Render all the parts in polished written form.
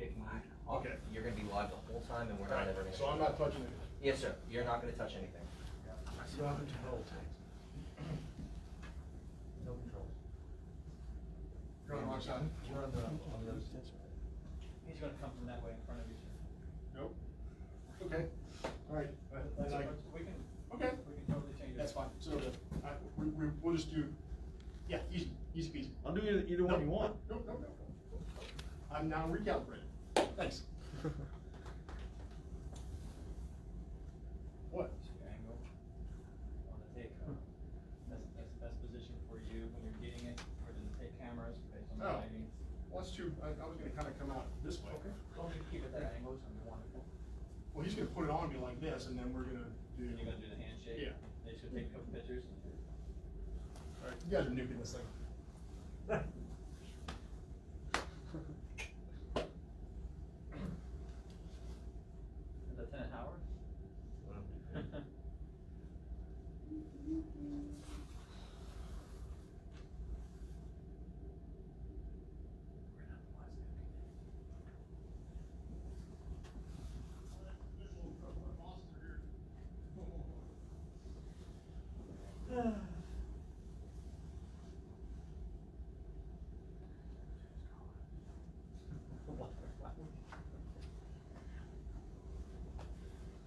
kick me off. Okay. You're gonna be live the whole time, and we're not ever gonna. So I'm not touching it. Yes, sir. You're not gonna touch anything. No controls. No controls. You're on the wrong side. You're on the other side. He's gonna come from that way in front of you, sir. Nope. Okay. All right. We can Okay. totally change it. That's fine. So we'll just do. Yeah, easy peasy. I'll do either one you want. No. I'm now recalibrated. Thanks. What? Your angle on the take. That's the best position for you when you're getting it, for the take cameras based on the Oh. lighting. Well, that's too. I was going to kind of come out this way. Okay. As long as you keep it that angle, it's gonna be wonderful. Well, he's going to put it on me like this, and then we're going to do. You're gonna do the handshake. Yeah. They should take a couple pictures. All right. You guys are nuking this thing. Lieutenant Howard?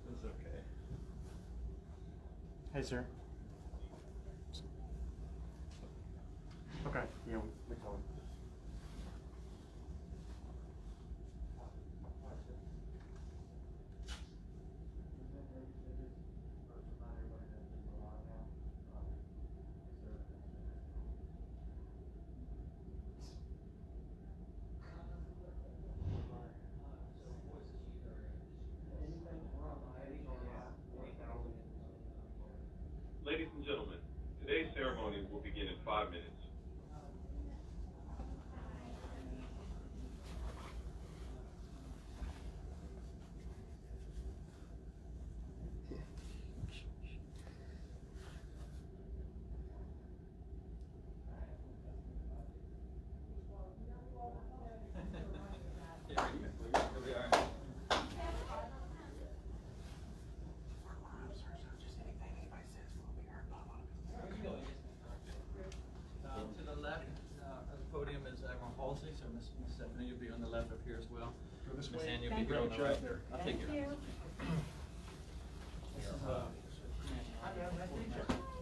It's okay. Hey, sir. Okay, yeah, we told him. Ladies and gentlemen, today's ceremony will begin in 5 minutes. To the left of the podium is Admiral Holsey, so Miss Stephanie, you'll be on the left up here as well. Go this Miss way. Ann, you'll be here on the Right right. there. I'll take your. Thank you.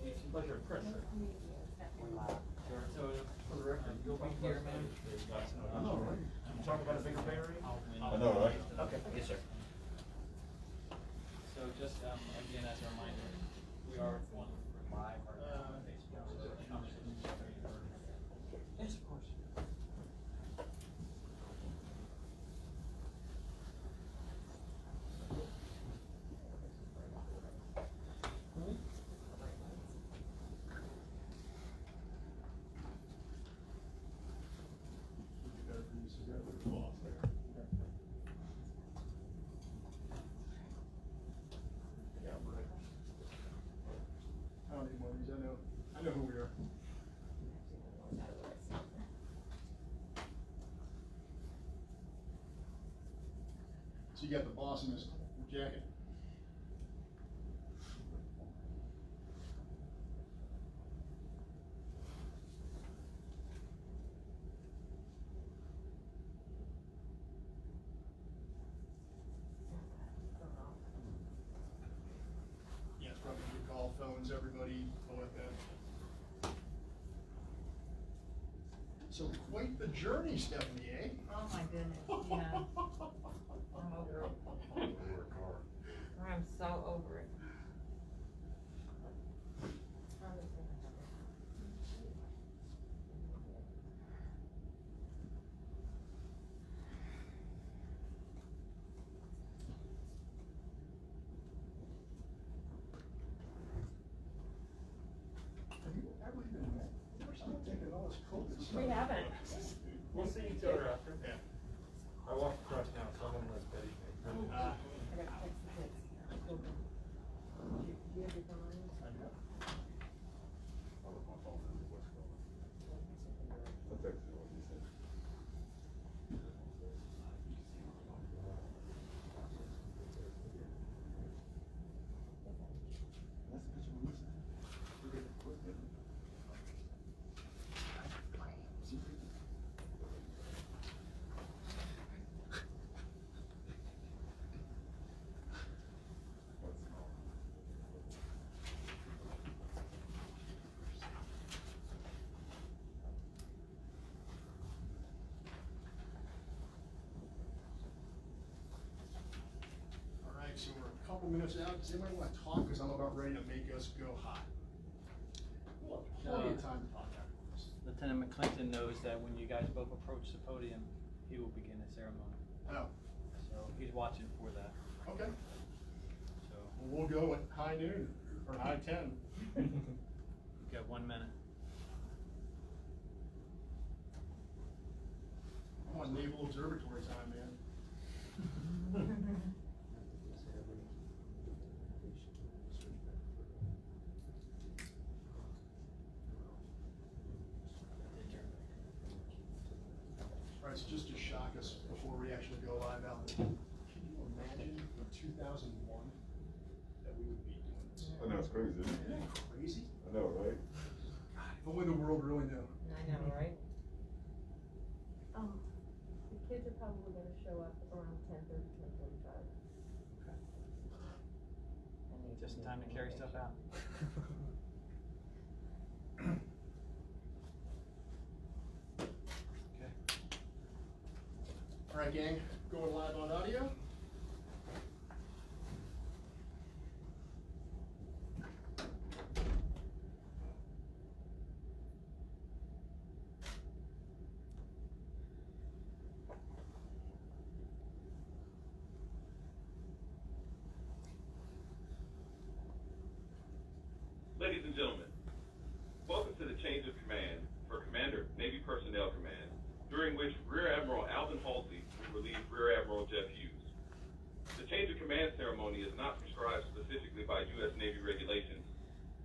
This is pleasure, Chris. So for the record, you'll be here, ma'am. You talk about a bigger battery? I know, right? Okay. Yes, sir. So just, again, as a reminder, we are on live or Facebook. Yes, of course. I don't need one of these. I know who we are. So you got the boss in this jacket. Yeah, it's probably good call, phones, everybody, all like that. So quite the journey, Stephanie, eh? Oh my goodness, yeah. I'm over it. I'm so over it. Have you ever been met? Ever start taking all this COVID stuff? We haven't. We'll see each other after. Yeah. I walked across town, someone was Betty. I gotta text the kids. Do you have your phone? I'll text you what you said. couple minutes out? Does anybody want to talk? Because I'm about ready to make us go hot. Well, plenty of time to talk afterwards. Lieutenant McClinton knows that when you guys both approach the podium, he will begin the ceremony. Oh, So he's watching for that. okay. So Well, we'll go at high noon or high 10. you've got 1 minute. I'm on Naval Observatory time, man. All right, so just to shock us before we actually go live, Alvin, can you imagine in 2001 that we would be doing this? I know, it's crazy, isn't Isn't it? that crazy? I know, right? God, if only the world really knew. I know, right? The kids are probably gonna show up around 10:30, 10:45. Just in time to carry stuff out. Okay. All right, gang, going live on audio. Ladies and gentlemen, welcome to the change of command for Commander, Navy Personnel Command, during which Rear Admiral Alvin Holsey will relieve Rear Admiral Jeff Hughes. The change of command ceremony is not prescribed specifically by U.S. Navy regulations,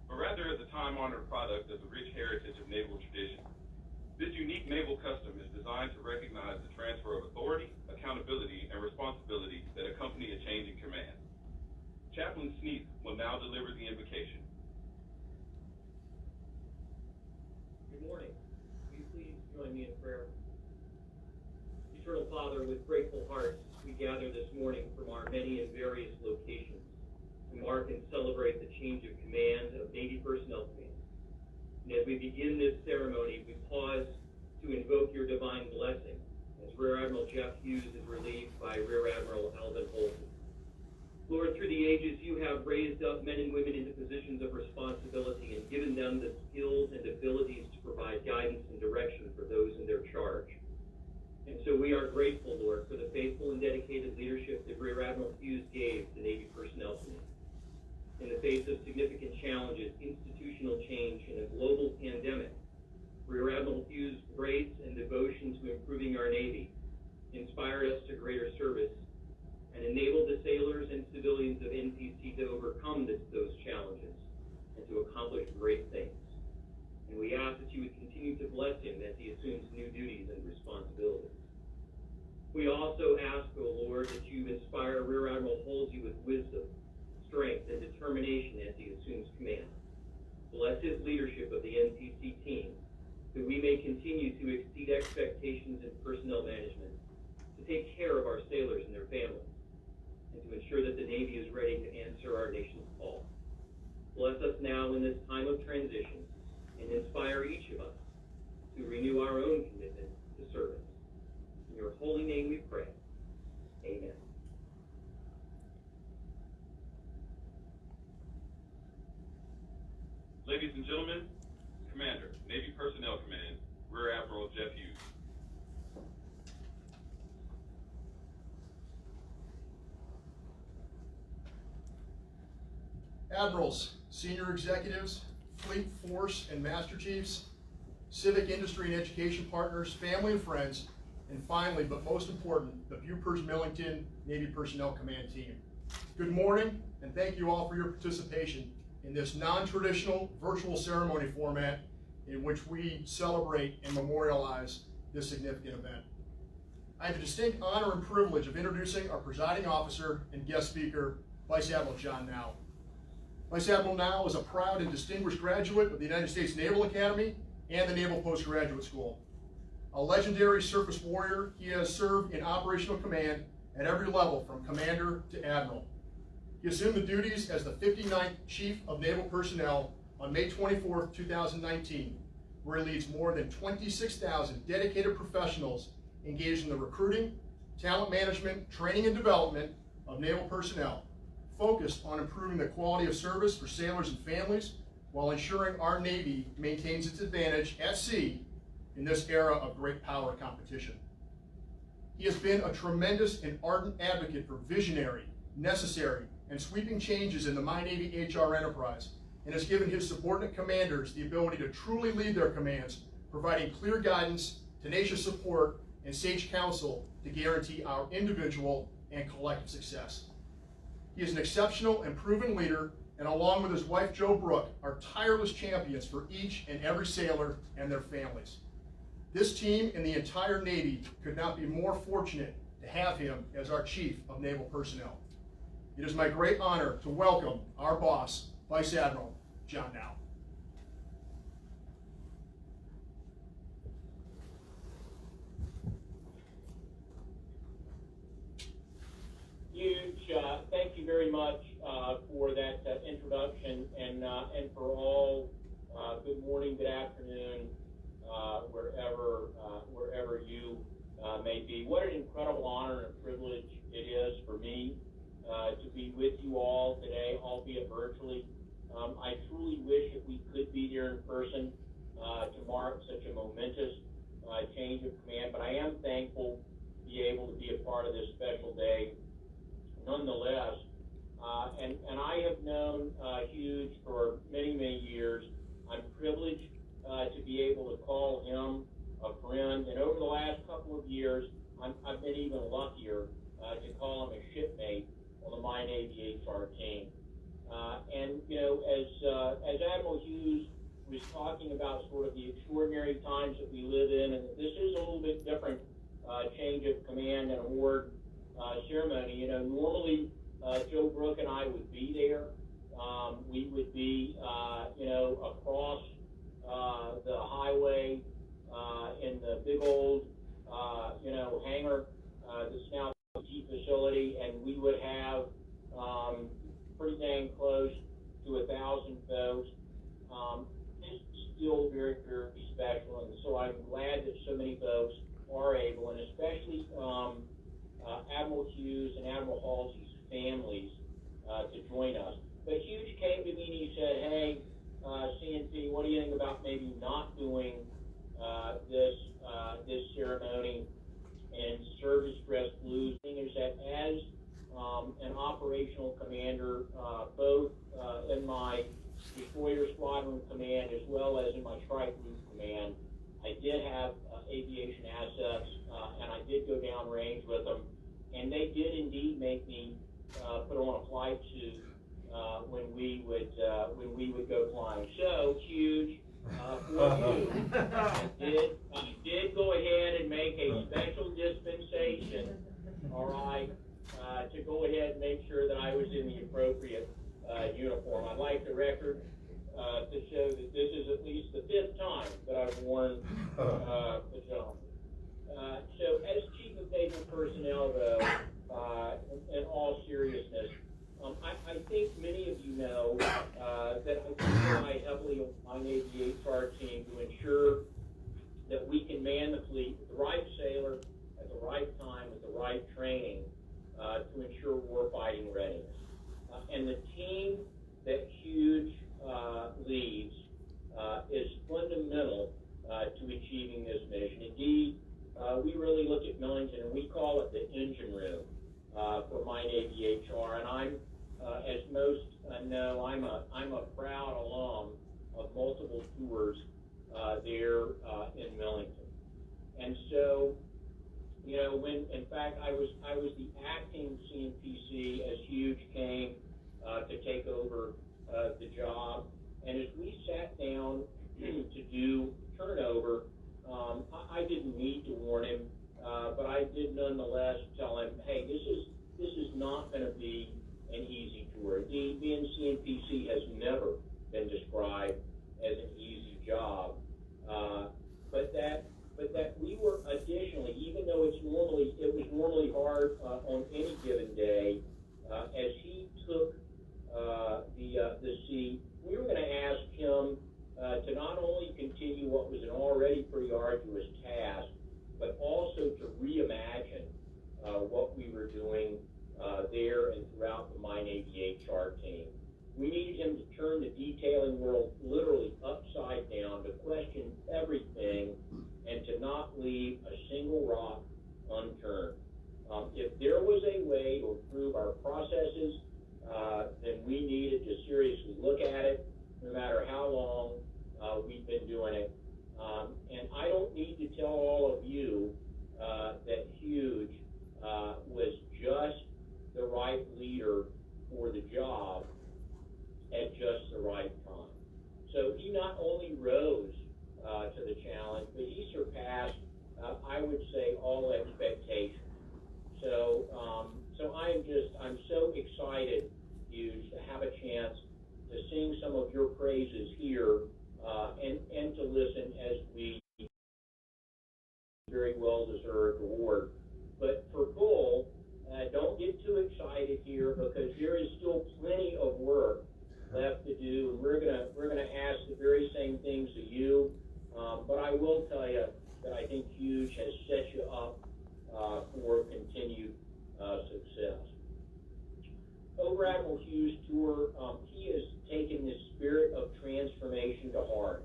but rather is a time-honored product of the rich heritage of naval tradition. This unique naval custom is designed to recognize the transfer of authority, accountability, and responsibility that accompany a change in command. Chaplain Sneath will now deliver the invocation. Good morning. Will you please join me in prayer? Eternal Father, with grateful hearts, we gather this morning from our many and various locations to mark and celebrate the change of command of Navy Personnel Command. And as we begin this ceremony, we pause to invoke your divine blessing as Rear Admiral Jeff Hughes is relieved by Rear Admiral Alvin Holsey. Lord, through the ages, you have raised up men and women into positions of responsibility and given them the skills and abilities to provide guidance and direction for those in their charge. And so we are grateful, Lord, for the faithful and dedicated leadership that Rear Admiral Hughes gave to Navy Personnel Command. In the face of significant challenges, institutional change, and a global pandemic, Rear Admiral Hughes' grace and devotion to improving our Navy inspired us to greater service and enabled the sailors and civilians of NPC to overcome those challenges and to accomplish great things. And we ask that you would continue to bless him as he assumes new duties and responsibilities. We also ask, O Lord, that you inspire Rear Admiral Holsey with wisdom, strength, and determination as he assumes command. Bless his leadership of the NPC team, that we may continue to exceed expectations in personnel management, to take care of our sailors and their families, and to ensure that the Navy is ready to answer our nation's call. Bless us now in this time of transition and inspire each of us to renew our own commitment to service. In your holy name we pray. Amen. Ladies and gentlemen, Commander, Navy Personnel Command, Rear Admiral Jeff Hughes. Admirals, senior executives, fleet force and master chiefs, civic industry and education partners, family and friends, and finally, but most important, the Bupers-Millington Navy Personnel Command team. Good morning, and thank you all for your participation in this non-traditional virtual ceremony format in which we celebrate and memorialize this significant event. I have the distinct honor and privilege of introducing our presiding officer and guest speaker, Vice Admiral John Now. Vice Admiral Now is a proud and distinguished graduate of the United States Naval Academy and the Naval Postgraduate School. A legendary surface warrior, he has served in operational command at every level from commander to admiral. He assumed the duties as the 59th Chief of Naval Personnel on May 24, 2019, where he leads more than 26,000 dedicated professionals engaged in the recruiting, talent management, training and development of naval personnel, focused on improving the quality of service for sailors and families while ensuring our Navy maintains its advantage at sea in this era of great power competition. He has been a tremendous and ardent advocate for visionary, necessary, and sweeping changes in the My Navy HR enterprise, and has given his subordinate commanders the ability to truly lead their commands, providing clear guidance, tenacious support, and sage counsel to guarantee our individual and collective success. He is an exceptional and proven leader, and along with his wife, Jo Brooke, are tireless champions for each and every sailor and their families. This team and the entire Navy could not be more fortunate to have him as our Chief of Naval Personnel. It is my great honor to welcome our boss, Vice Admiral John Now. Huge, thank you very much for that introduction, and for all, good morning, good afternoon, wherever you may be. What an incredible honor and privilege it is for me to be with you all today, albeit virtually. I truly wish that we could be here in person to mark such a momentous change of command, but I am thankful to be able to be a part of this special day nonetheless. And I have known Hughes for many, many years. I'm privileged to be able to call him a friend, and over the last couple of years, I've been even luckier to call him a shipmate on the My Navy HR team. And you know, as Admiral Hughes was talking about sort of the extraordinary times that we live in, and this is a little bit different change of command and award ceremony. You know, normally Jo Brooke and I would be there. We would be, you know, across the highway in the big old, you know, hangar that's now the G facility, and we would have pretty dang close to 1,000 folks. It's still very, very special, and so I'm glad that so many folks are able, and especially Admiral Hughes and Admiral Holsey's families to join us. But Hughes came to me and he said, hey, CNP, what do you think about maybe not doing this ceremony and service dress blues? The thing is that as an operational commander, both in my destroyer squadron command as well as in my strike group command, I did have aviation assets, and I did go downrange with them, and they did indeed make me put on a flight suit when we would go flying. So huge for you. I did go ahead and make a special dispensation, all right, to go ahead and make sure that I was in the appropriate uniform. I'd like the record to show that this is at least the 5th time that I've worn pajamas. So as Chief of Naval Personnel, though, in all seriousness, I think many of you know that I rely heavily on my Navy HR team to ensure that we can man the fleet with the right sailor at the right time with the right training to ensure warfighting readiness. And the team that Hughes leads is fundamental to achieving this mission. Indeed, we really look at Millington and we call it the engine room for my Navy HR. And I'm, as most know, I'm a proud alum of multiple tours there in Millington. And so, you know, when in fact I was the acting CNPC as Hughes came to take over the job, and as we sat down to do turnover, I didn't need to warn him, but I did nonetheless tell him, hey, this is not going to be an easy tour. Indeed, being CNPC has never been described as an easy job, but that we were additionally, even though it was normally hard on any given day, as he took the seat, we were going to ask him to not only continue what was an already pretty arduous task, but also to reimagine what we were doing there and throughout the My Navy We needed him to turn the detailing world literally upside down, to question everything, and to not leave a single rock unturned. If there was a way to improve our processes, then we needed to seriously look at it, no matter how long we've been doing it. And I don't need to tell all of you that Hughes was just the right leader for the job at just the right time. So he not only rose to the challenge, but he surpassed, I would say, all expectations. So, I'm so excited, Hughes, to have a chance to sing some of your praises here, and to listen as we very well-deserved award. But for Bull, don't get too excited here, because there is still plenty of work left to do, and we're gonna ask the very same things of you. But I will tell you that I think Hughes has set you up for continued success. Over Admiral Hughes' tour, he has taken this spirit of transformation to heart,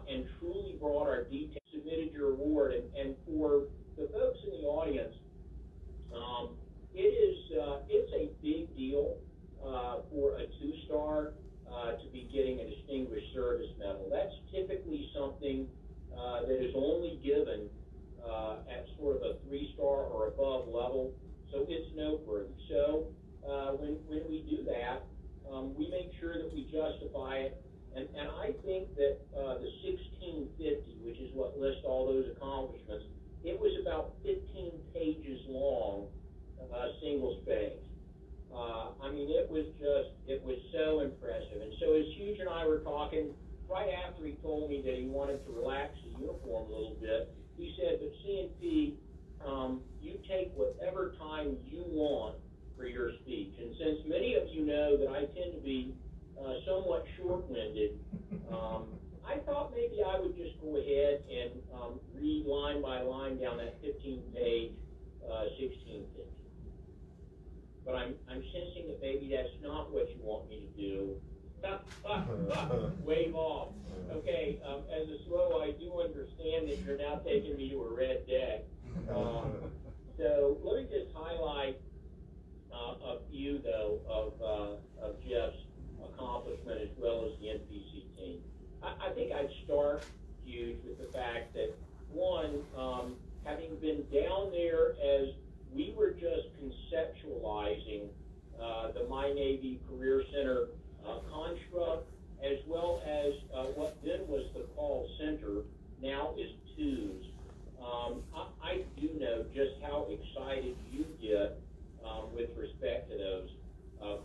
and truly brought our detail. Submitted your award, and for the folks in the audience, it's a big deal for a 2-star to be getting a Distinguished Service Medal. That's typically something that is only given at sort of a 3-star or above level, so it's noteworthy. So when we do that, we make sure that we justify it, and I think that the 1650, which is what lists all those accomplishments, it was about 15 pages long, single-spaced. I mean, it was so impressive. And so as Hughes and I were talking, right after he told me that he wanted to relax the uniform a little bit, he said, but C&P, you take whatever time you want for your speech. And since many of you know that I tend to be somewhat short-winded, I thought maybe I would just go ahead and read line by line down that 15-page 1650. But I'm sensing that maybe that's not what you want me to do. Wave off. Okay, as a slow, I do understand that you're now taking me to a red deck. So let me just highlight a few, though, of Jeff's accomplishment as well as the NPC team. I think I'd start, Hughes, with the fact that, one, having been down there as we were just conceptualizing the My Navy Career Center construct, as well as what then was the call center, now is twos. I do know just how excited you get with respect to those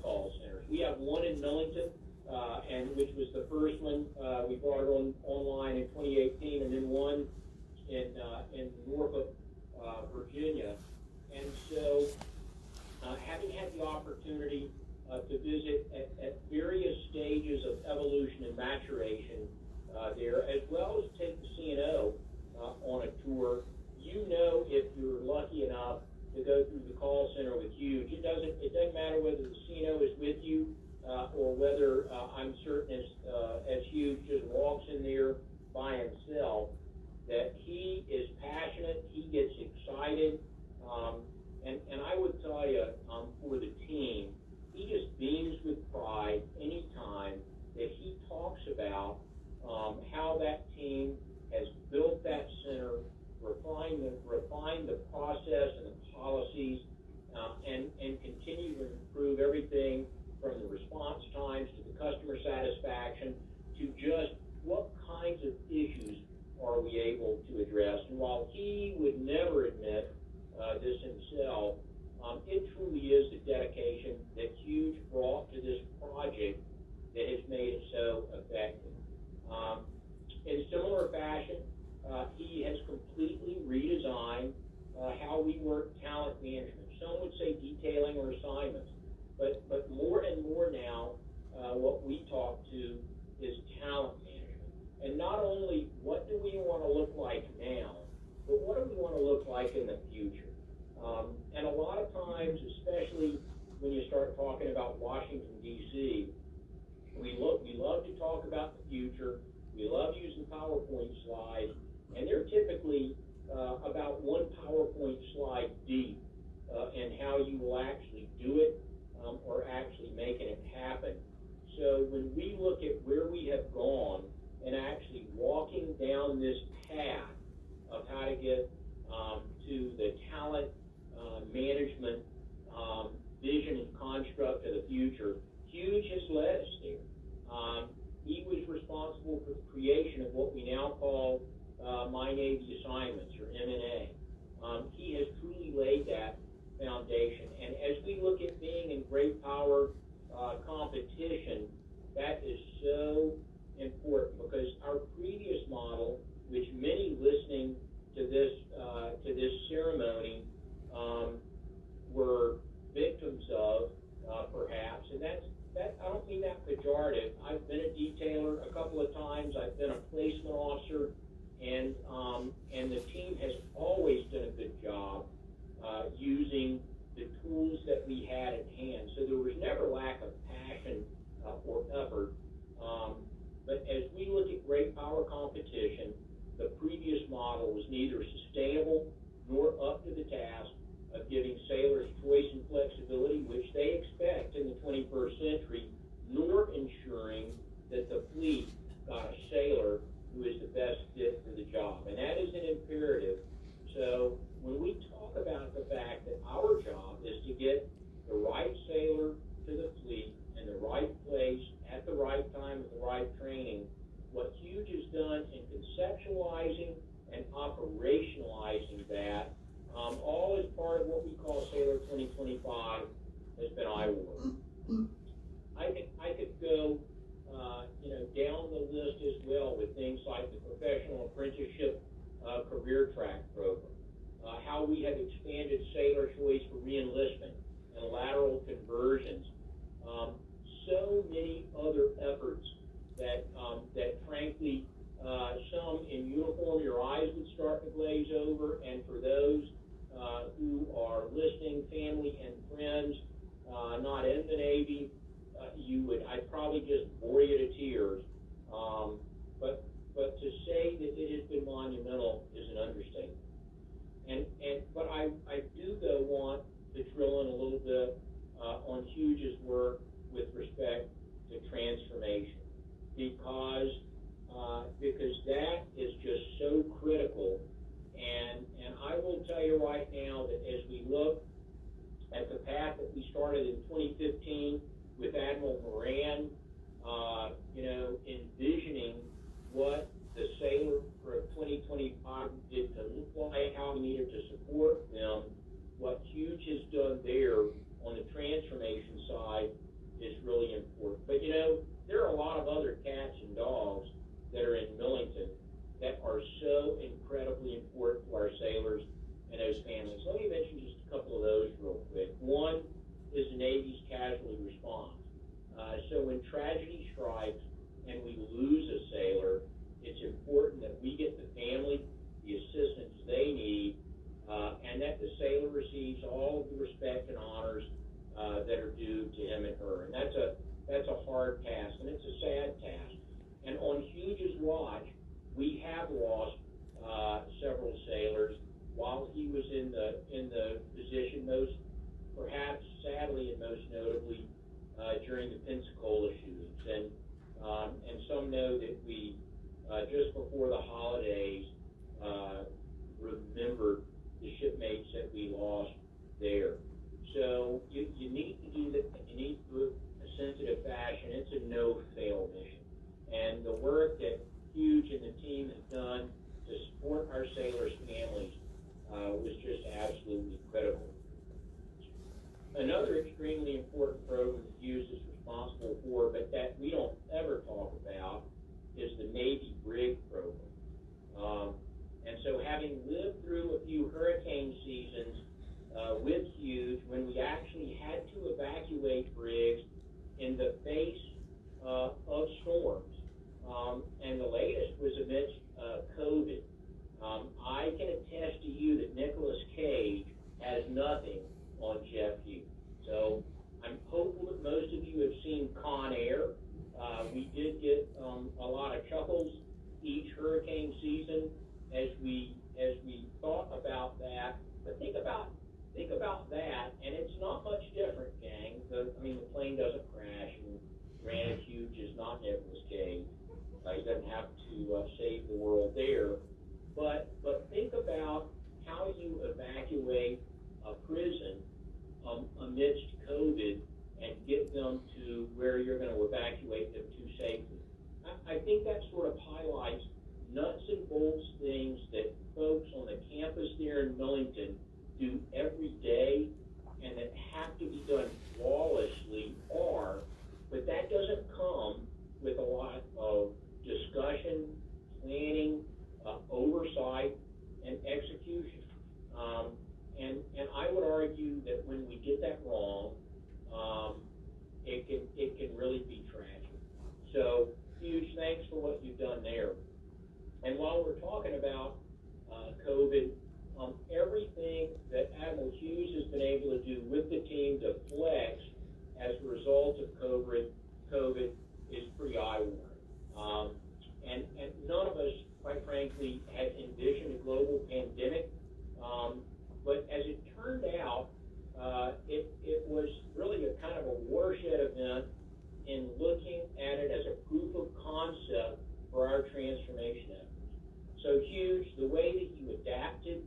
call centers. We have one in Millington, and which was the first one. We brought it online in 2018, and then one in Norfolk, Virginia. And so, having had the opportunity to visit at various stages of evolution and maturation there, as well as take the C&O on a tour, you know, if you're lucky enough to go through the call center with Hughes, it doesn't matter whether the C&O is with you or whether I'm certain as Hughes just walks in there by himself, that he is passionate, he gets excited, and I would tell you, for the team, he just beams with pride anytime that he talks about how that team has built that center, refined the process and the policies, and continue to improve everything from the response times to the customer satisfaction to just what kinds of issues are we able to address. And while he would never admit this himself, it truly is the dedication that Hughes brought to this project that has made it so effective. In similar fashion, he has completely redesigned how we work talent management. Some would say detailing or assignments, but more and more now, what we talk to is talent management. And not only what do we want to look like now, but what do we want to look like in the future? And a lot of times, especially when you start talking about Washington, D.C., We love to talk about the future. We love using PowerPoint slides, and they're typically about one PowerPoint slide deep in how you will actually do it or actually making it happen. So when we look at where we have gone and actually walking down this path of how to get to the talent management vision and construct of the future, Hughes has led us there. He was responsible for the creation of what we now call My Navy Assignments, or M&A. He has truly laid that foundation. And as we look at being in great power competition, that is so important, because our previous model, which many listening to this ceremony were victims of, perhaps, and that I don't mean that pejorative. I've been a detailer a couple of times. I've been a placement officer, and the team has always done a good job using the tools that we had at hand. So there was never lack of passion or effort. But as we look at great power competition, the previous model was neither sustainable nor up to the task of giving sailors choice and flexibility, which they expect in the 21st century, nor ensuring that the fleet got a sailor who is the best fit for the job. And that is an imperative. So when we talk about the fact that our job is to get the right sailor to the fleet in the right place at the right time with the right training, what Hughes has done in conceptualizing and operationalizing that, all as part of what we call Sailor 2025, has been eye-watering. I could go, down the list as well with things like the professional apprenticeship career track program, how we have expanded sailor choice for re-enlistment and lateral conversions, so many other efforts that frankly, some in uniform, your eyes would start to glaze over, and for those who are listening, family and friends, not in the Navy, I'd probably just bore you to tears. But to say that it has been monumental is an understatement. But I do though want to drill in a little bit on Hughes' work with respect to transformation, because that is just so critical. And I will tell you right now that as we look at the path that we started in 2015 with Admiral Moran, envisioning what the sailor for 2025 did to look like, how we needed to support them, what Hughes has done there on the transformation side is really important. But there are a lot of other cats and dogs that are in Millington that are so incredibly important to our sailors and those families. Let me mention just a couple of those real quick. One is the Navy's casualty response. So when tragedy strikes and we lose a sailor, it's important that we get the family the assistance they need, and that the sailor receives all of the respect and honors that are due to him and her. And that's a hard task, and it's a sad task. And on Hughes' watch, we have lost several sailors while he was in the position, most perhaps sadly and most notably during the Pensacola shootings. And some know that we just before the holidays remembered the shipmates that we lost there. So you need to do that. You need to do it in a sensitive fashion. It's a no-fail mission. And the work that Hughes and the team have done to support our sailors' families was just absolutely critical. Another extremely important program that Hughes is responsible for, but that we don't ever talk about, is the Navy Brig program. And so having lived through a few hurricane seasons with Hughes, when we actually had to evacuate brigs in the face of storms, and the latest was amidst COVID, I can attest to you that Nicolas Cage has nothing on Jeff Hughes. So I'm hopeful that most of you have seen Con Air, We did get a lot of chuckles each hurricane season as we thought about that. But think about that, and it's not much different, gang. The plane doesn't crash, and granted, Hughes is not Nicolas Cage. He doesn't have to save the world there. But think about how you evacuate a prison amidst COVID and get them to where you're going to evacuate them to safely. I think that sort of highlights nuts and bolts things that folks on the campus there in Millington do every day and that have to be done flawlessly but that doesn't come with a lot of discussion, planning, oversight, and execution. And I would argue that when we get that wrong, it can really be tragic. So, huge thanks for what you've done there. And while we're talking about COVID, everything that Admiral Hughes has been able to do with the team to flex as a result of COVID is pretty eye-watering. And none of us, quite frankly, had envisioned a global pandemic. But as it turned out, it was really a kind of a watershed event in looking at it as a proof of concept for our transformation efforts. So Hughes, the way that you adapted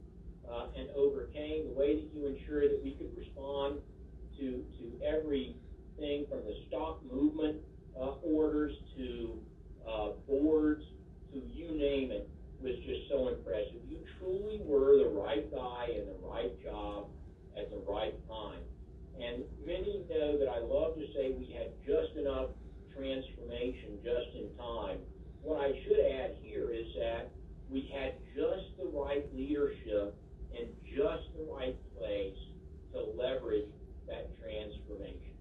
and overcame, the way that you ensured that we could respond to everything from the stock movement orders to boards to you name it, was just so impressive. You truly were the right guy in the right job at the right time. And many know that I love to say we had just enough transformation just in time. What I should add here is that we had just the right leadership in just the right place to leverage that transformation.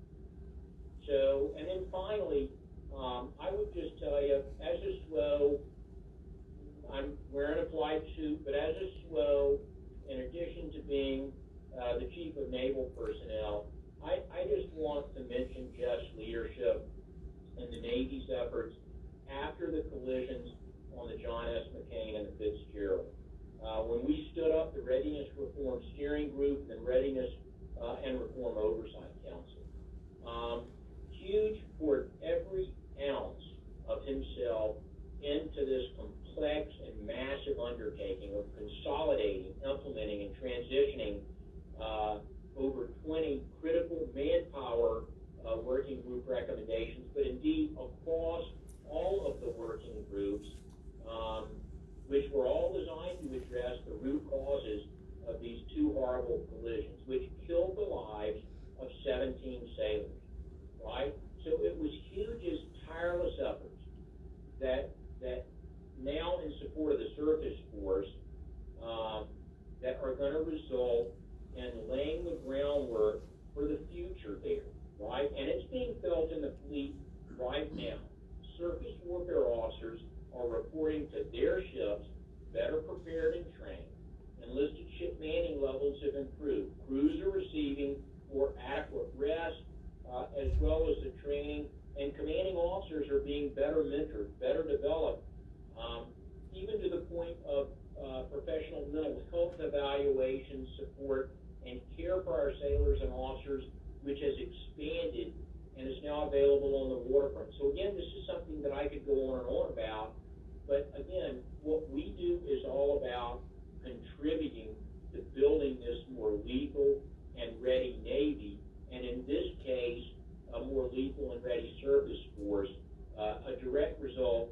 So, and then finally, I would just tell you, as a SWO, I'm wearing a flight suit, but as a SWO, in addition to being the Chief of Naval Personnel, I just want to mention Jeff's leadership in the Navy's efforts after the collisions on the John S. McCain and the Fitzgerald. When we stood up the Readiness Reform Steering Group and Readiness and Reform Oversight Council, Hughes poured every ounce of himself into this complex and massive undertaking of consolidating, implementing, and transitioning over 20 critical manpower working group recommendations, but indeed across all of the working groups, which were all designed to address the root causes of these two horrible collisions, which killed the lives of 17 sailors, right? So it was Hughes' tireless efforts that now in support of the surface force that are going to result in laying the groundwork for the future there, right? And it's being felt in the fleet right now. Surface warfare officers are reporting to their ships better prepared and trained. Enlisted ship manning levels have improved. Crews are receiving more adequate rest, as well as the training, and commanding officers are being better mentored, better developed, even to the point of professional mental health evaluation support and care for our sailors and officers, which has expanded and is now available on the waterfront. So again, this is something that I could go on and on about, but again, what we do is all about contributing to building this more lethal and ready Navy, and in this case, a more lethal and ready surface force, a direct result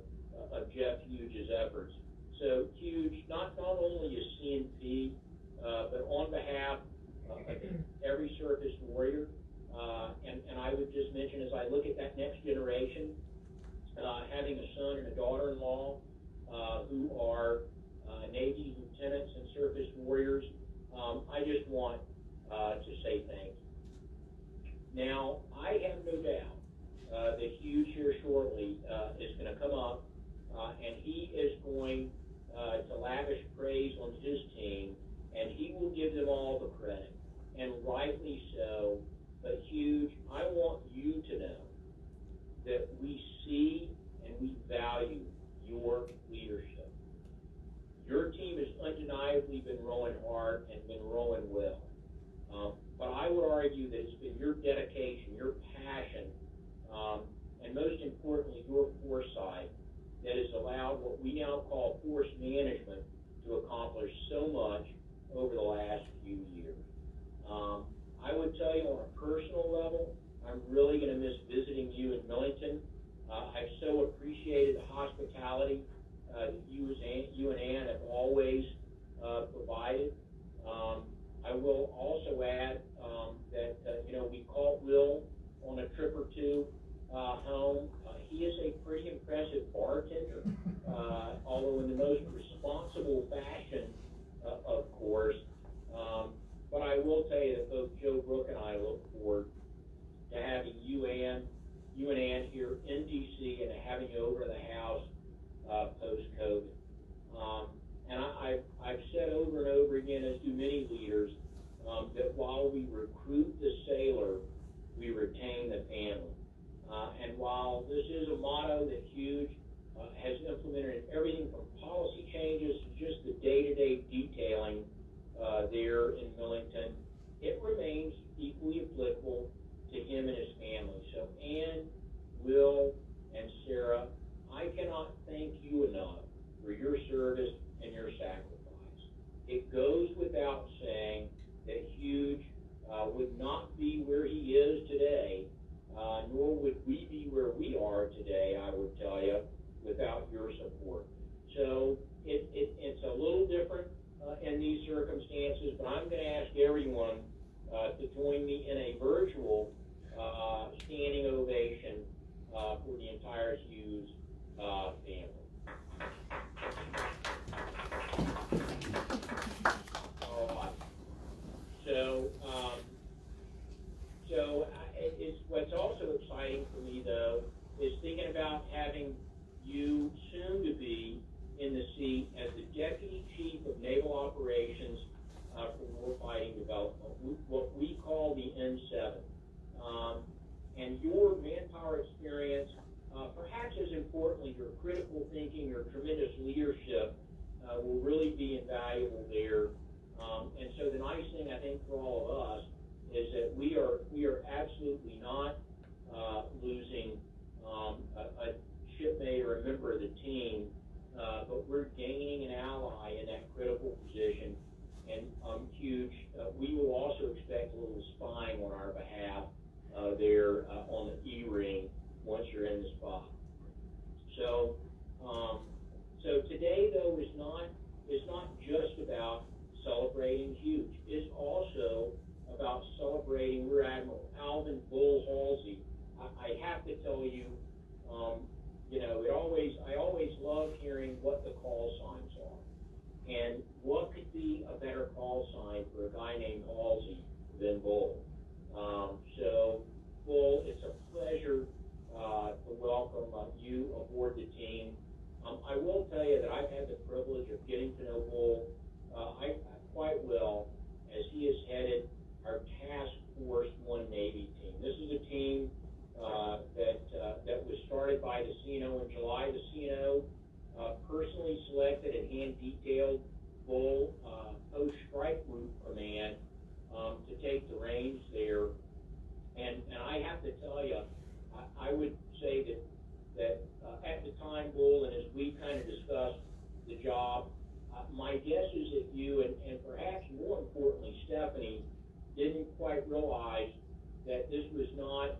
of Jeff Hughes' efforts. So Hughes, not only is CNP, but on behalf of every surface warrior, and I would just mention, as I look at that next generation, having a son and a daughter-in-law who are Navy lieutenants and surface warriors, I just want to say thank you. Now, I have no doubt that Hughes here shortly is going to come up and he is going to lavish praise on his team, and he will give them all the credit, and rightly so. But Hughes, I want you to know that we see and we value your leadership. Your team has undeniably been rowing hard and been rowing well. But I would argue that it's been your dedication, your passion, and most importantly, your foresight that has allowed what we now call force management to accomplish so much over the last few years. I would tell you on a personal level, I'm really going to miss visiting you in Millington. I've so appreciated the hospitality that you and Ann have always provided. I will also add that we caught Will on a trip or two home. He is a pretty impressive bartender, although in the most responsible fashion, of course. But I will tell you that both Joe, Brooke, and I look forward to having you and Ann here in D.C. and to having you over to the house post-COVID. And I've said over and over again, as do many leaders, that while we recruit the sailor, we retain the family. And while this is a motto that Hughes has implemented in everything from policy changes to just the day-to-day detailing there in Millington, it remains equally applicable to him and his family. So Ann, Will, and Sarah, I cannot thank you enough for your service and your sacrifice. It goes without saying that Hughes would not be where he is today, nor would we be where we are today, I would tell you, without your support. So it's a little different in these circumstances, but I'm going to ask everyone to join me in a virtual standing ovation for the entire Hughes family. It's what's also exciting for me, though, is thinking about having you soon to be in the seat as the Deputy Chief of Naval Operations for Warfighting Development, what we call the N7. And your manpower experience, perhaps as importantly, your critical thinking, your tremendous leadership will really be invaluable there. And so the nice thing, I think, for all of us is that we are absolutely not losing a shipmate or a member of the team, but we're gaining an ally in that critical position. And Hughes, we will also expect a little spying on our behalf there on the E-ring once you're in the spot. So today, though, is not just about celebrating Hughes. It's also about celebrating Rear Admiral Alvin Bull Holsey. I have to tell you, I always love hearing what the call signs are. And what could be a better call sign for a guy named Holsey than Bull? So, Bull, it's a pleasure to welcome you aboard the team. I will tell you that I've had the privilege of getting to know Bull quite well as he has headed our Task Force 1 Navy team. This is a team that was started by the CNO in July. The CNO personally selected and hand-detailed Bull post-strike group command to take the reins there. And I have to tell you, I would say that at the time, Bull, and as we kind of discussed the job, my guess is that you, and perhaps more importantly, Stephanie, didn't quite realize that this was not,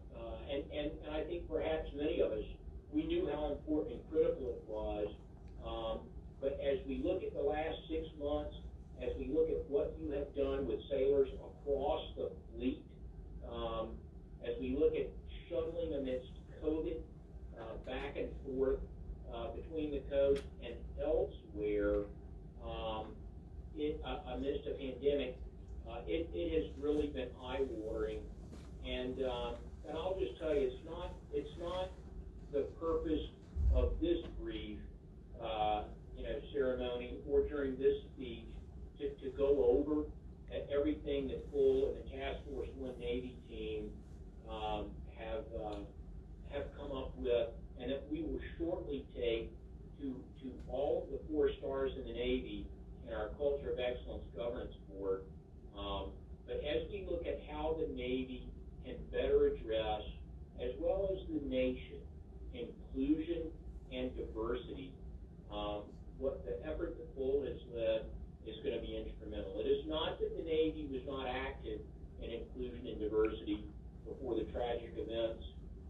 and I think perhaps many of us, we knew how important and critical it was, but as we look at the last 6 months, as we look at what you have done with sailors across the fleet, as we look at shuttling amidst COVID back and forth between the coast and elsewhere, amidst a pandemic, it has really been eye-watering. And I'll just tell you, it's not the purpose of this brief, ceremony or during this speech to go over everything that Bull and the Task Force 1 Navy team have come up with, and that Navy can better address, as well as the nation, inclusion and diversity. What the effort that Bull has led is going to be instrumental. It is not that the Navy was not active in inclusion and diversity before the tragic events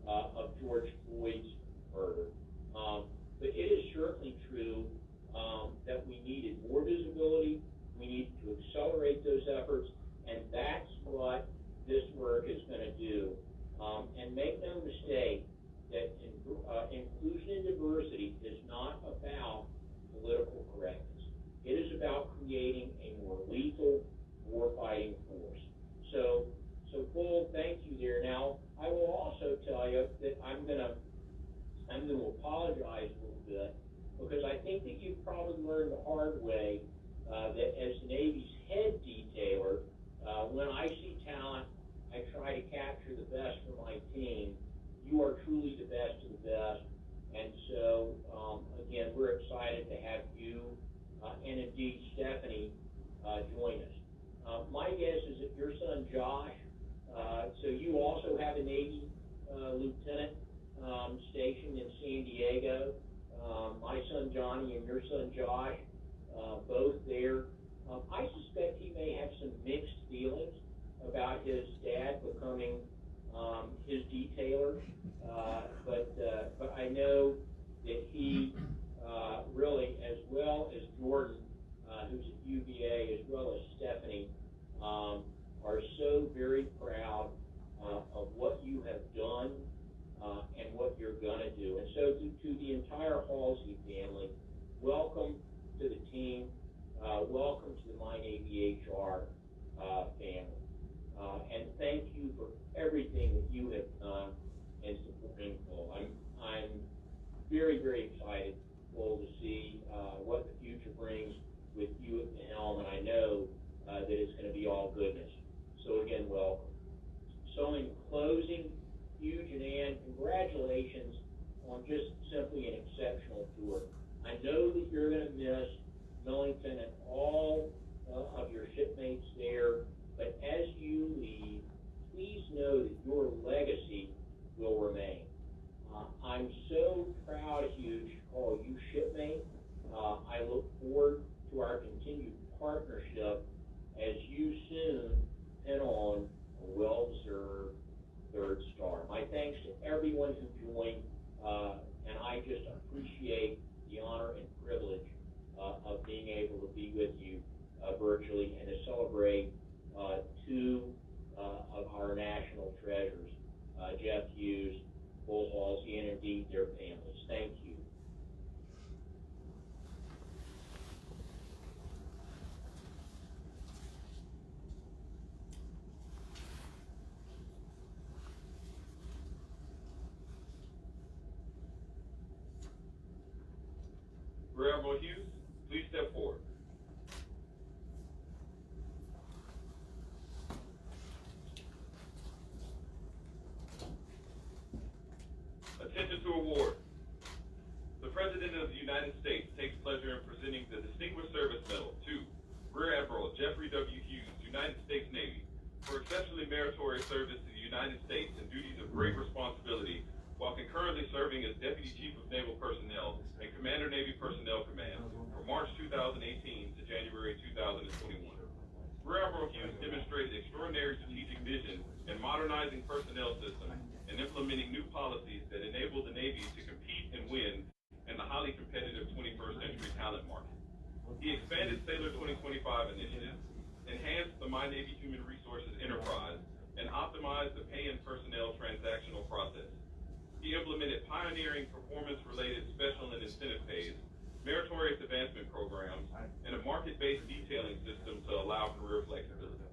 of George Floyd's murder. But it is certainly true that we needed more visibility, we needed to accelerate those efforts, and that's what this work is going to do. And make no mistake that inclusion and diversity is not about political correctness. It is about creating a more lethal warfighting force. So Bull, thank you there. Now, I will also tell you that I'm gonna apologize a little bit, because I think that you've probably learned the hard way that as the Navy's head detailer, when I see talent, I try to capture the best for my team. You are truly the best of the best. And so, again, we're excited to have you and indeed Stephanie join us. My guess is that your son Josh, so you also have a Navy lieutenant stationed in San Diego. My son Johnny and your son Josh, both there. I suspect he may have some mixed feelings about his dad becoming his detailer, but I know that he really, as well as Jordan, who's at UVA, as well as Stephanie, are so very proud of what you have done and what you're going to do. And so to the entire Halsey family, welcome to the team. Welcome to the My Navy HR family. And thank you for everything that you have done in supporting Bull. I'm very, very excited, Bull, to see what the future brings with you at the helm, and I know that it's going to be all goodness. So again, welcome. So in closing, Hughes and Ann, congratulations on just simply an exceptional tour. I know that you're going to miss Millington and all of your shipmates there, but as you leave, please know that your legacy will remain. I'm so proud, Hughes, to call you shipmate. I look forward to our continued partnership as you soon pin on a well-deserved third star. My thanks to everyone who joined, and I just appreciate the honor and privilege of being able to be with you virtually and to celebrate two of our national treasures, Jeff Hughes, Bull Halsey, and indeed their families. Thank you. Rear Admiral Hughes, please step forward. Attention to award. The President of the United States takes pleasure in presenting the Distinguished Service Medal to Rear Admiral Jeffrey W. Hughes, United States Navy, for exceptionally meritorious service to the United States and duties of great responsibility while concurrently serving as Deputy Chief of Naval Personnel and Commander Navy Personnel Command from March 2018 to January 2021. Rear Admiral Hughes demonstrated extraordinary strategic vision in modernizing personnel systems and implementing new policies that enable the Navy to compete and win in the highly competitive 21st century talent market. He expanded Sailor 2025 initiatives, enhanced the My Navy Human Resources enterprise, and optimized the pay and personnel transactional process. He implemented pioneering performance-related special and incentive pays, meritorious advancement programs, and a market-based detailing system to allow career flexibility.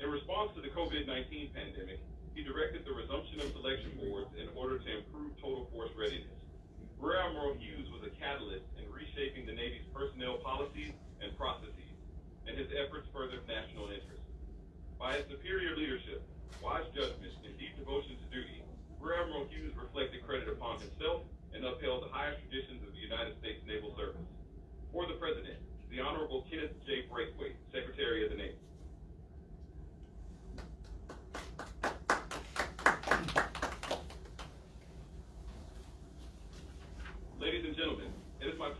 In response to the COVID-19 pandemic, he directed the resumption of selection boards in order to improve total force readiness. Rear Admiral Hughes was a catalyst in reshaping the Navy's personnel policies and processes, and his efforts furthered national interest. By his superior leadership, wise judgment, and deep devotion to duty, Rear Admiral Hughes reflected credit upon himself and upheld the highest traditions of the United States Naval Service. For the President, the Honorable Kenneth J. Braithwaite, Secretary of the Navy.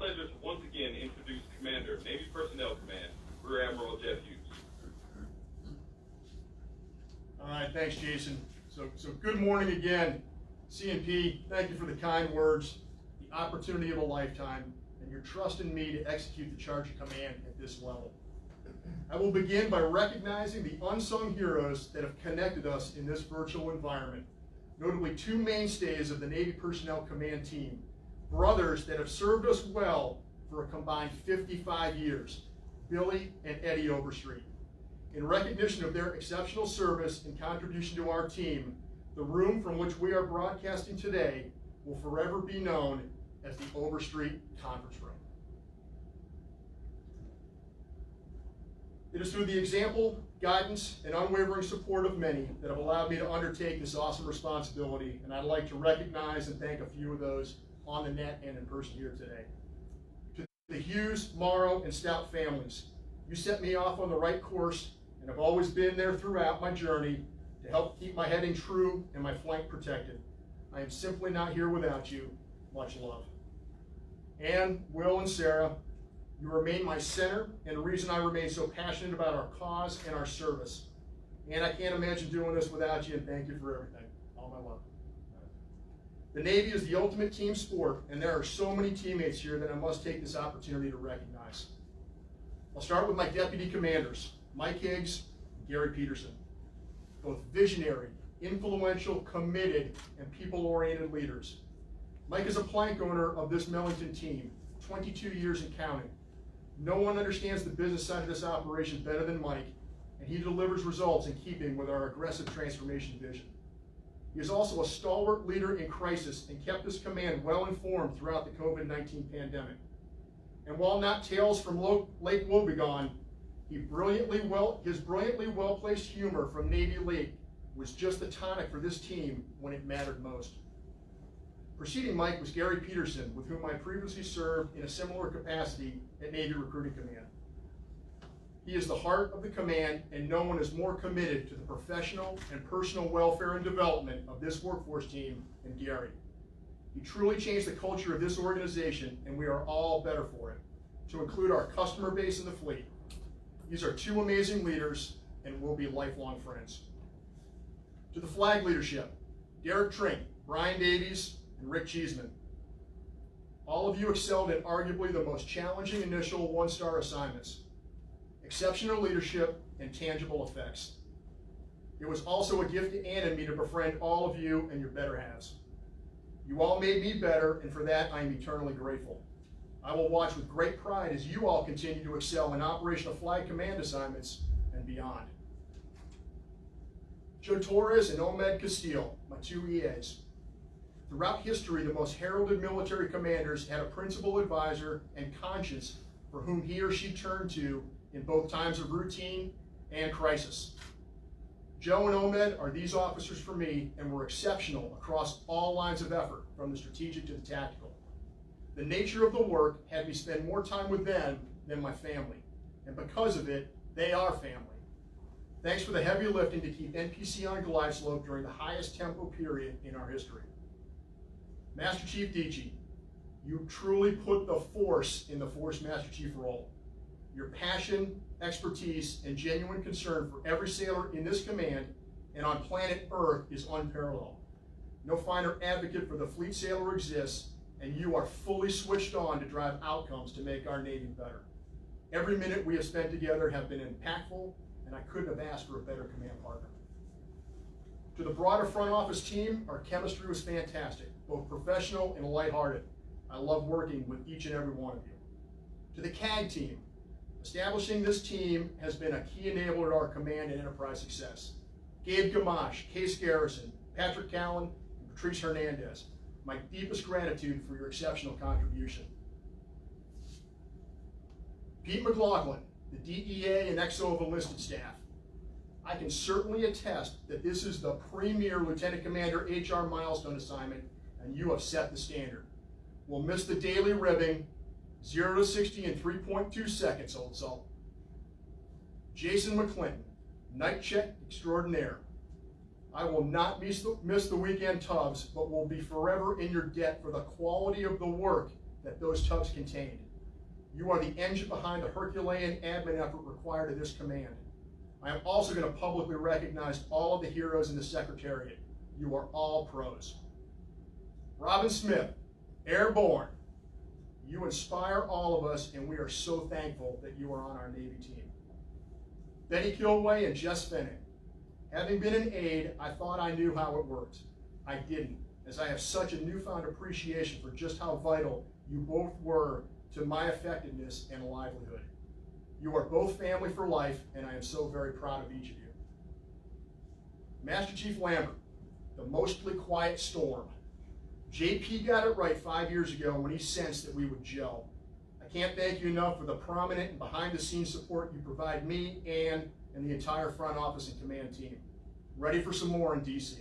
pleasure to once again introduce Commander, Navy Personnel Command, Rear Admiral Jeff Hughes. All right, thanks, Jason. So good morning again. CNP, thank you for the kind words, the opportunity of a lifetime, and your trust in me to execute the charge of command at this level. I will begin by recognizing the unsung heroes that have connected us in this virtual environment, notably two mainstays of the Navy Personnel Command team, brothers that have served us well for a combined 55 years, Billy and Eddie Overstreet. In recognition of their exceptional service and contribution to our team, the room from which we are broadcasting today will forever be known as the Overstreet Conference Room. It is through the example, guidance, and unwavering support of many that have allowed me to undertake this awesome responsibility, and I'd like to recognize and thank a few of those on the net and in person here today. To the Hughes, Morrow, and Stout families, you set me off on the right course and have always been there throughout my journey to help keep my heading true and my flank protected. I am simply not here without you. Much love. Ann, Will, and Sarah, you remain my center and the reason I remain so passionate about our cause and our service. And I can't imagine doing this without you, and thank you for everything. All my love. The Navy is the ultimate team sport, and there are so many teammates here that I must take this opportunity to recognize. I'll start with my deputy commanders, Mike Hughes and Gary Peterson. Both visionary, influential, committed, and people-oriented leaders. Mike is a plank owner of this Mellington team, 22 years and counting. No one understands the business side of this operation better than Mike, and he delivers results in keeping with our aggressive transformation vision. He is also a stalwart leader in crisis and kept his command well informed throughout the COVID-19 pandemic. And while not tales from Lake Wobegon, his brilliantly well-placed humor from Navy Lake was just the tonic for this team when it mattered most. Preceding Mike was Gary Peterson, with whom I previously served in a similar capacity at Navy Recruiting Command. He is the heart of the command, and no one is more committed to the professional and personal welfare and development of this workforce team than Gary. He truly changed the culture of this organization, and we are all better for it, to include our customer base in the fleet. These are two amazing leaders and will be lifelong friends. To the flag leadership, Derek Trink, Brian Davies, and Rick Cheeseman. All of you excelled in arguably the most challenging initial one-star assignments. Exceptional leadership and tangible effects. It was also a gift to Ann and me to befriend all of you and your better halves. You all made me better, and for that I am eternally grateful. I will watch with great pride as you all continue to excel in operational flag command assignments and beyond. Joe Torres and Omed Castile, my two EAs. Throughout history, the most heralded military commanders had a principal advisor and conscience for whom he or she turned to in both times of routine and crisis. Joe and Omed are these officers for me and were exceptional across all lines of effort, from the strategic to the tactical. The nature of the work had me spend more time with them than my family, and because of it, they are family. Thanks for the heavy lifting to keep NPC on a glide slope during the highest tempo period in our history. Master Chief Dichi, you truly put the force in the Force Master Chief role. Your passion, expertise, and genuine concern for every sailor in this command and on planet Earth is unparalleled. No finer advocate for the fleet sailor exists, and you are fully switched on to drive outcomes to make our Navy better. Every minute we have spent together have been impactful, and I couldn't have asked for a better command partner. To the broader front office team, our chemistry was fantastic, both professional and lighthearted. I love working with each and every one of you. To the CAG team, establishing this team has been a key enabler to our command and enterprise success. Gabe Gamache, Case Garrison, Patrick Callan, and Patrice Hernandez, my deepest gratitude for your exceptional contribution. Pete McLaughlin, the DEA and XO of enlisted staff. I can certainly attest that this is the premier Lieutenant Commander HR milestone assignment, and you have set the standard. We'll miss the daily ribbing, 0 to 60 in 3.2 seconds, Old Salt. Jason McClinton, night check extraordinaire. I will not miss the weekend tubs, but will be forever in your debt for the quality of the work that those tubs contained. You are the engine behind the Herculean admin effort required of this command. I am also going to publicly recognize all of the heroes in the Secretariat. You are all pros. Robin Smith, Airborne. You inspire all of us, and we are so thankful that you are on our Navy team. Betty Kilway and Jess Fennick. Having been an aide, I thought I knew how it worked. I didn't, as I have such a newfound appreciation for just how vital you both were to my effectiveness and livelihood. You are both family for life, and I am so very proud of each of you. Master Chief Lambert, the mostly quiet storm. JP got it right 5 years ago when he sensed that we would gel. I can't thank you enough for the prominent and behind-the-scenes support you provide me and the entire front office and command team. Ready for some more in DC.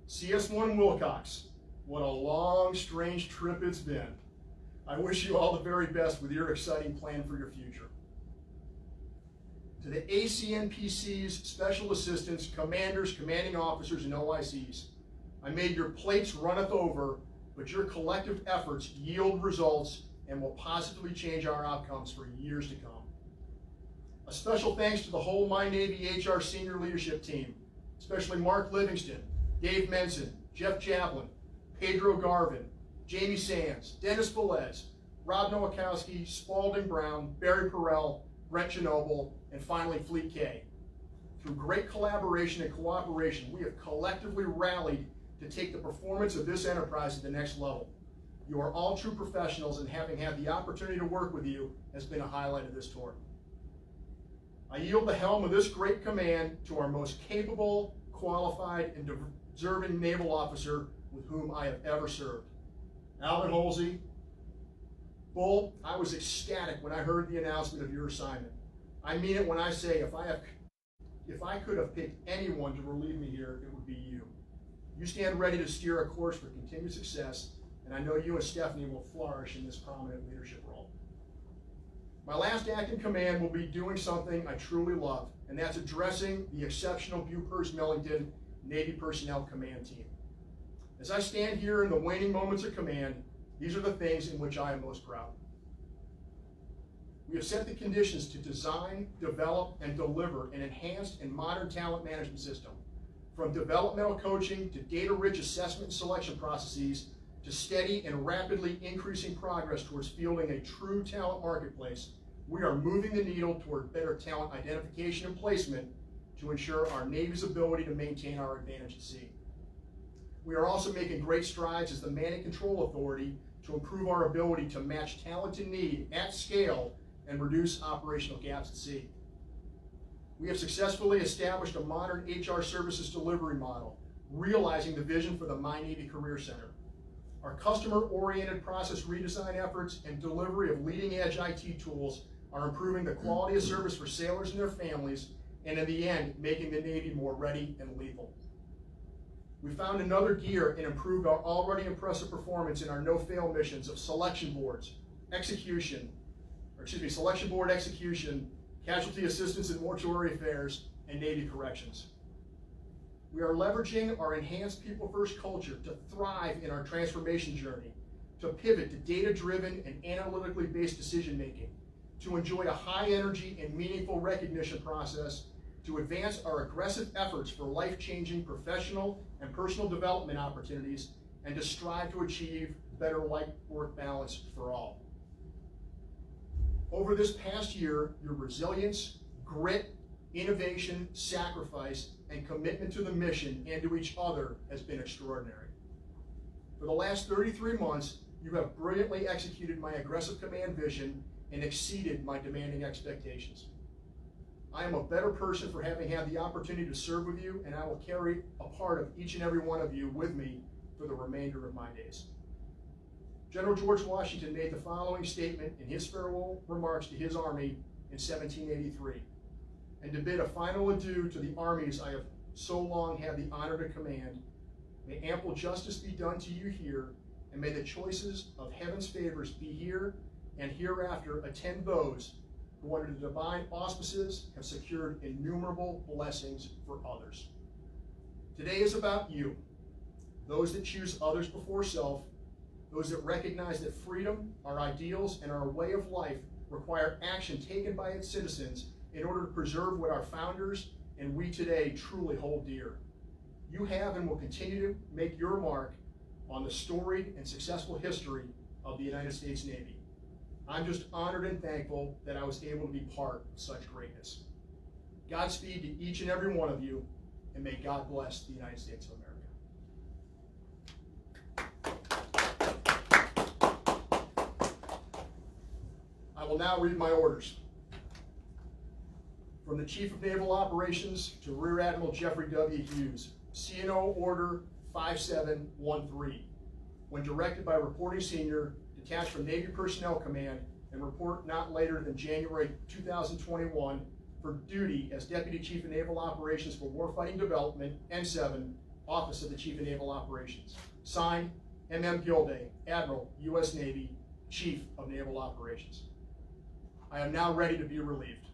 CS1 Wilcox, what a long, strange trip it's been. I wish you all the very best with your exciting plan for your future. To the ACNPC's special assistants, commanders, commanding officers, and OICs, I made your plates runneth over, but your collective efforts yield results and will positively change our outcomes for years to come. A special thanks to the whole My Navy HR senior leadership team, especially Mark Livingston, Dave Menson, Jeff Jablin, Pedro Garvin, Jamie Sands, Dennis Velez, Rob Nowakowski, Spalding Brown, Barry Perrell, Brent Chernobyl, and finally Fleet K. Through great collaboration and cooperation, we have collectively rallied to take the performance of this enterprise to the next level. You are all true professionals, and having had the opportunity to work with you has been a highlight of this tour. I yield the helm of this great command to our most capable, qualified, and deserving naval officer with whom I have ever served, Alvin Holsey. Bull, I was ecstatic when I heard the announcement of your assignment. I mean it when I say if I could have picked anyone to relieve me here, it would be you. You stand ready to steer a course for continued success, and I know you and Stephanie will flourish in this prominent leadership role. My last act in command will be doing something I truly love, and that's addressing the exceptional Bupers-Millington Navy Personnel Command Team. As I stand here in the waning moments of command, these are the things in which I am most proud. We have set the conditions to design, develop, and deliver an enhanced and modern talent management system, from developmental coaching to data-rich assessment and selection processes to steady and rapidly increasing progress towards fielding a true talent marketplace. We are moving the needle toward better talent identification and placement to ensure our Navy's ability to maintain our advantage at sea. We are also making great strides as the Manning Control Authority to improve our ability to match talent in need at scale and reduce operational gaps at sea. We have successfully established a modern HR services delivery model, realizing the vision for the My Navy Career Center. Our customer-oriented process redesign efforts and delivery of leading-edge IT tools are improving the quality of service for sailors and their families, and in the end, making the Navy more ready and lethal. We found another gear and improved our already impressive performance in our no-fail missions of selection board execution, casualty assistance in mortuary affairs, and Navy corrections. We are leveraging our enhanced people-first culture to thrive in our transformation journey, to pivot to data-driven and analytically based decision-making, to enjoy a high-energy and meaningful recognition process, to advance our aggressive efforts for life-changing professional and personal development opportunities, and to strive to achieve better life-work balance for all. Over this past year, your resilience, grit, innovation, sacrifice, and commitment to the mission and to each other has been extraordinary. For the last 33 months, you have brilliantly executed my aggressive command vision and exceeded my demanding expectations. I am a better person for having had the opportunity to serve with you, and I will carry a part of each and every one of you with me for the remainder of my days. General George Washington made the following statement in his farewell remarks to his army in 1783, and to bid a final adieu to the armies I have so long had the honor to command. May ample justice be done to you here, and may the choices of heaven's favors be here and hereafter attend those who under the divine auspices have secured innumerable blessings for others. Today is about you, those that choose others before self, those that recognize that freedom, our ideals, and our way of life require action taken by its citizens in order to preserve what our founders and we today truly hold dear. You have and will continue to make your mark on the storied and successful history of the United States Navy. I'm just honored and thankful that I was able to be part of such greatness. Godspeed to each and every one of you, and may God bless the United States of America. I will now read my orders. From the Chief of Naval Operations to Rear Admiral Jeffrey W. Hughes, CNO Order 5713. When directed by Reporting Senior, detached from Navy Personnel Command, and report not later than January 2021 for duty as Deputy Chief of Naval Operations for Warfighting Development, N7, Office of the Chief of Naval Operations. Signed, M.M. Gilday, Admiral, U.S. Navy, Chief of Naval Operations. I am now ready to be relieved.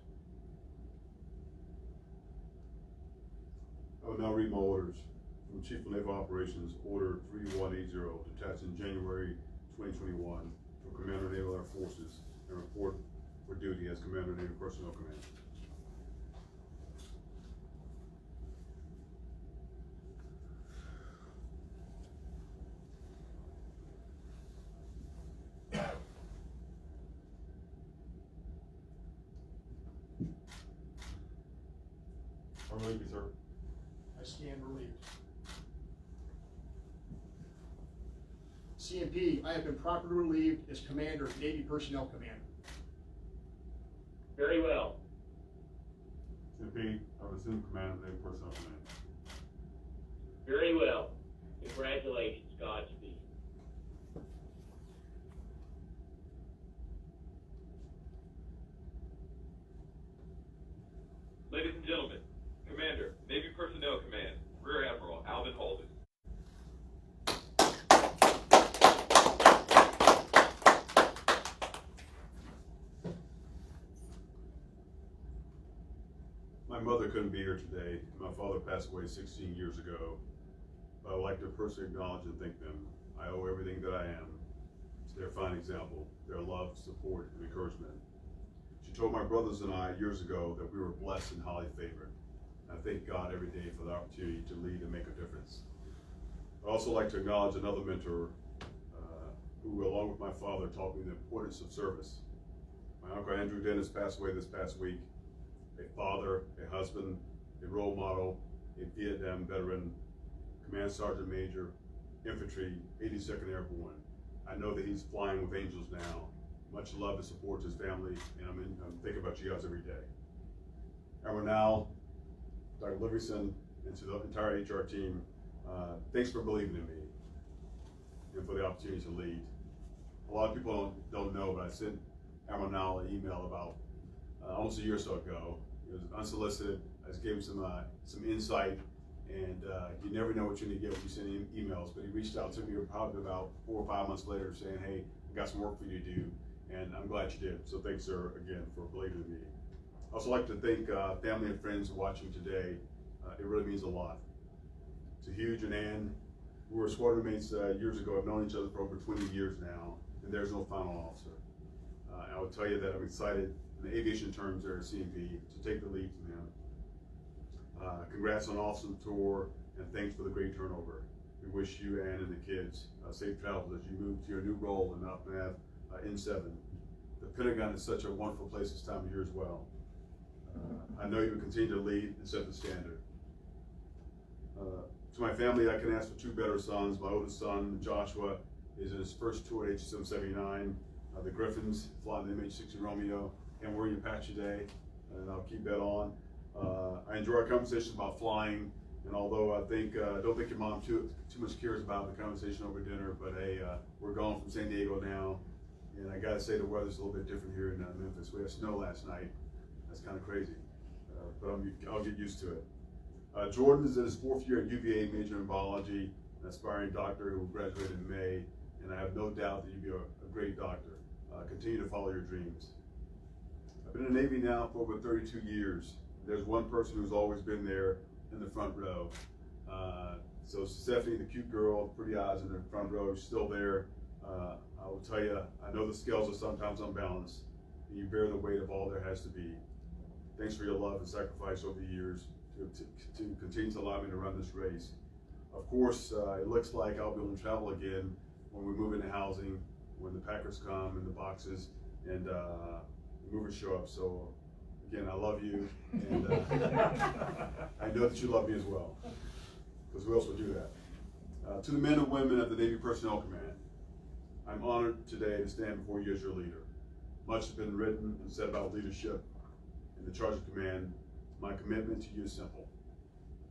I will now read my orders. From Chief of Naval Operations, Order 3180, detached in January 2021 for Commander of Naval Air Forces, and report for duty as Commander of Naval Personnel Command. I'm relieved, sir. I stand relieved. CMP, I have been properly relieved as Commander of Navy Personnel Command. Very well. CP, I have assumed command of Naval Personnel Command. Very well. Congratulations. Godspeed. Ladies and gentlemen, Commander, Navy Personnel Command, Rear Admiral Alvin Holsey. My mother couldn't be here today. My father passed away 16 years ago. But I would like to personally acknowledge and thank them. I owe everything that I am to their fine example, their love, support, and encouragement. She told my brothers and I years ago that we were blessed and highly favored. I thank God every day for the opportunity to lead and make a difference. I'd also like to acknowledge another mentor who, along with my father, taught me the importance of service. My Uncle Andrew Dennis passed away this past week. A father, a husband, a role model, a Vietnam veteran, Command Sergeant Major, Infantry, 82nd Airborne. I know that he's flying with angels now. Much love and support to his family, and I'm thinking about you guys every day. And we're now, Dr. Livingston, and to the entire HR team, thanks for believing in me and for the opportunity to lead. A lot of people don't know, but I sent Admiral an email about almost a year or so ago. It was unsolicited. I just gave him some insight, and you never know what you're gonna get when you send emails, but he reached out to me probably about 4 or 5 months later saying, hey, I got some work for you to do, and I'm glad you did. So thanks, sir, again, for believing in me. I also like to thank family and friends watching today. It really means a lot. To Hughes and Ann, we were squadron mates years ago. I've known each other for over 20 years now, and there's no final officer. I will tell you that I'm excited in the aviation terms there at CMP to take the lead from him. Congrats on an awesome tour, and thanks for the great turnover. We wish you, Ann, and the kids safe travels as you move to your new role in OpNav N7. The Pentagon is such a wonderful place this time of year as well. I know you will continue to lead and set the standard. To my family, I can ask for 2 better sons. My oldest son, Joshua, is in his first tour at HC-779. The Griffins flying the MH-60 Romeo, and we're in Apache Day, and I'll keep that on. I enjoy our conversation about flying, and although I don't think your mom too much cares about the conversation over dinner, but hey, we're going from San Diego now, and I gotta say the weather's a little bit different here in Memphis. We had snow last night. That's kind of crazy, but I'll get used to it. Jordan is in his 4th year at UVA, major in biology, an aspiring doctor who will graduate in May, and I have no doubt that you'll be a great doctor. Continue to follow your dreams. I've been in the Navy now for over 32 years. There's one person who's always been there in the front row. So Stephanie, the cute girl, pretty eyes in the front row, is still there. I will tell you, I know the scales are sometimes unbalanced, and you bear the weight of all there has to be. Thanks for your love and sacrifice over the years to continue to allow me to run this race. Of course, it looks like I'll be able to travel again when we move into housing, when the Packers come and the boxes and the movers show up. So again, I love you, and I know that you love me as well, because who else would do that? To the men and women at the Navy Personnel Command, I'm honored today to stand before you as your leader. Much has been written and said about leadership in the charge of command. My commitment to you is simple.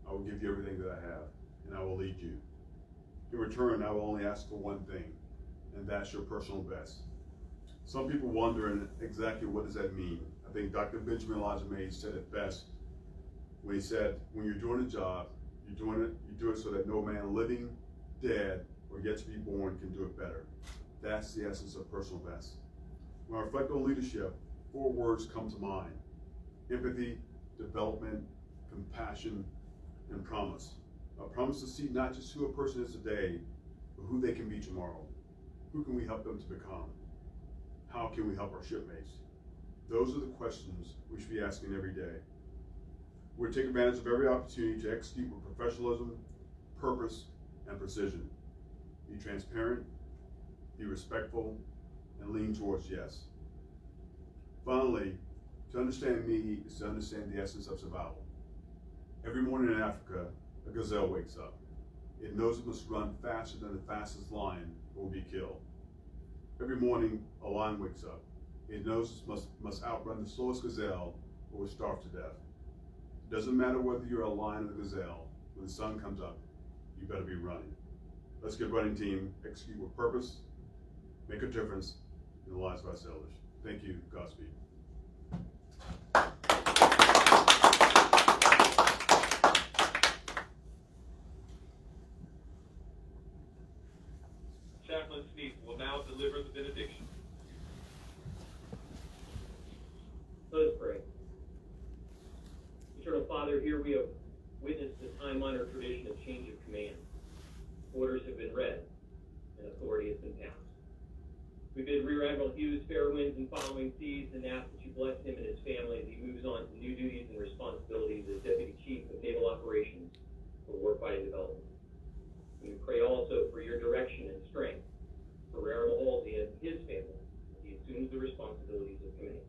I will give you everything that I have, and I will lead you. In return, I will only ask for one thing, and that's your personal best. Some people wonder exactly what does that mean. I think Dr. Benjamin Elijah Mays said it best when he said, when you're doing a job, you do it so that no man living, dead, or yet to be born can do it better. That's the essence of personal best. When I reflect on leadership, 4 words come to mind: empathy, development, compassion, and promise. A promise to see not just who a person is today, but who they can be tomorrow. Who can we help them to become? How can we help our shipmates? Those are the questions we should be asking every day. We'll take advantage of every opportunity to execute with professionalism, purpose, and precision. Be transparent, be respectful, and lean towards yes. Finally, to understand me is to understand the essence of survival. Every morning in Africa, a gazelle wakes up. It knows it must run faster than the fastest lion or will be killed. Every morning, a lion wakes up. It knows it must outrun the slowest gazelle or will starve to death. It doesn't matter whether you're a lion or a gazelle, when the sun comes up, you better be running. Let's get running, team. Execute with purpose, make a difference in the lives of our sailors. Thank you. Godspeed. Chaplain Sneed will now deliver the benediction. Let us pray. Eternal Father, here we have witnessed the time-honored tradition of change of command. Orders have been read, and authority has been passed. We bid Rear Admiral Hughes fair winds and following seas, and ask that you bless him and his family as he moves on to new duties and responsibilities as Deputy Chief of Naval Operations for Warfighting Development. We pray also for your direction and strength for Rear Admiral Holsey and his family as he assumes the responsibilities of command.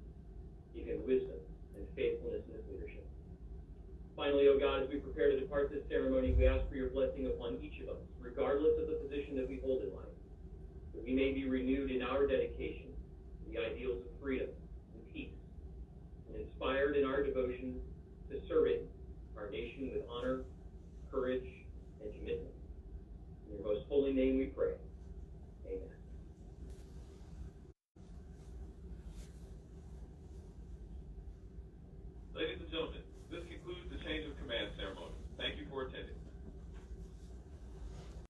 Give him wisdom and faithfulness in his leadership. Finally, O God, as we prepare to depart this ceremony, we ask for your blessing upon each of us, regardless of the position that we hold in life, that we may be renewed in our dedication to the ideals of freedom and peace, and inspired in our devotion to serving our nation with honor, courage, and commitment. In your most holy name we pray.